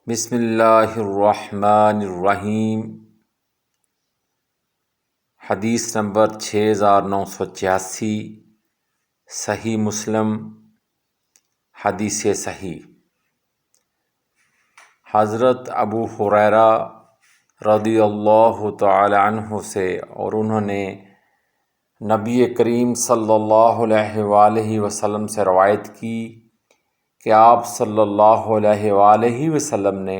بسم اللہ الرحمن الرحیم۔ حدیث نمبر 6986، صحیح مسلم حدیث صحیح۔ حضرت ابو ہریرہ رضی اللہ تعالی عنہ سے، اور انہوں نے نبی کریم صلی اللہ علیہ وآلہ وسلم سے روایت کی کہ آپ صلی اللہ علیہ وآلہ وسلم نے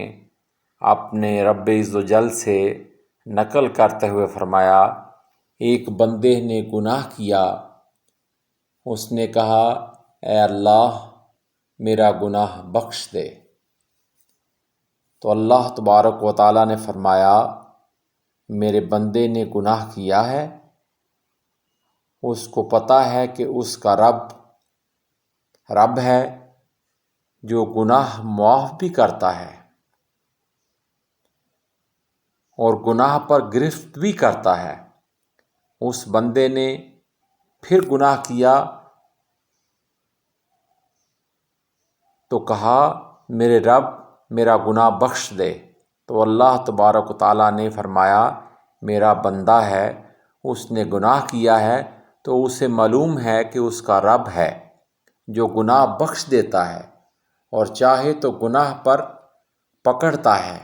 اپنے رب عزوجل سے نقل کرتے ہوئے فرمایا، ایک بندے نے گناہ کیا، اس نے کہا اے اللہ میرا گناہ بخش دے، تو اللہ تبارک و تعالیٰ نے فرمایا میرے بندے نے گناہ کیا ہے، اس کو پتہ ہے کہ اس کا رب ہے جو گناہ معاف بھی کرتا ہے اور گناہ پر گرفت بھی کرتا ہے۔ اس بندے نے پھر گناہ کیا تو کہا میرے رب میرا گناہ بخش دے، تو اللہ تبارک و تعالیٰ نے فرمایا میرا بندہ ہے، اس نے گناہ کیا ہے تو اسے معلوم ہے کہ اس کا رب ہے جو گناہ بخش دیتا ہے اور چاہے تو گناہ پر پکڑتا ہے۔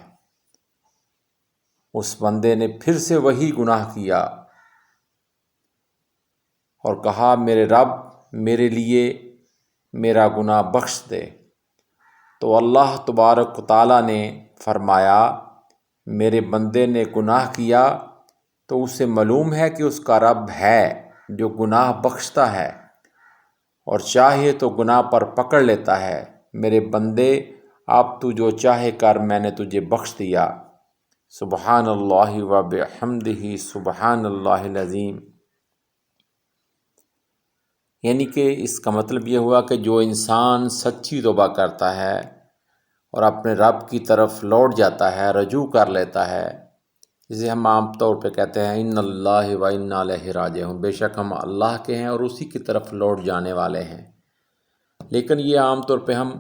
اس بندے نے پھر سے وہی گناہ کیا اور کہا میرے رب میرے لیے میرا گناہ بخش دے، تو اللہ تبارک و تعالیٰ نے فرمایا میرے بندے نے گناہ کیا تو اسے معلوم ہے کہ اس کا رب ہے جو گناہ بخشتا ہے اور چاہے تو گناہ پر پکڑ لیتا ہے۔ میرے بندے اب تو جو چاہے کر، میں نے تجھے بخش دیا۔ سبحان اللہ و بحمدہ، سبحان اللہ العظیم۔ یعنی کہ اس کا مطلب یہ ہوا کہ جو انسان سچی توبہ کرتا ہے اور اپنے رب کی طرف لوٹ جاتا ہے، رجوع کر لیتا ہے، جسے ہم عام طور پہ کہتے ہیں ان اللہ و انا الیہ راجعون، بے شک ہم اللہ کے ہیں اور اسی کی طرف لوٹ جانے والے ہیں۔ لیکن یہ عام طور پہ ہم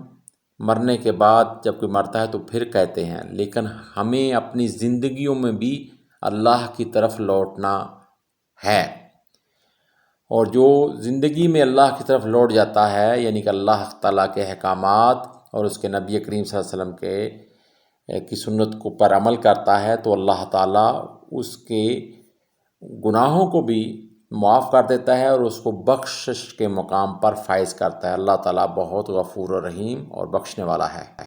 مرنے کے بعد جب کوئی مرتا ہے تو پھر کہتے ہیں، لیکن ہمیں اپنی زندگیوں میں بھی اللہ کی طرف لوٹنا ہے، اور جو زندگی میں اللہ کی طرف لوٹ جاتا ہے یعنی کہ اللہ تعالیٰ کے احکامات اور اس کے نبی کریم صلی اللہ علیہ وسلم کی سنت کو پر عمل کرتا ہے، تو اللہ تعالیٰ اس کے گناہوں کو بھی معاف کر دیتا ہے اور اس کو بخشش کے مقام پر فائز کرتا ہے۔ اللہ تعالیٰ بہت غفور و رحیم اور بخشنے والا ہے۔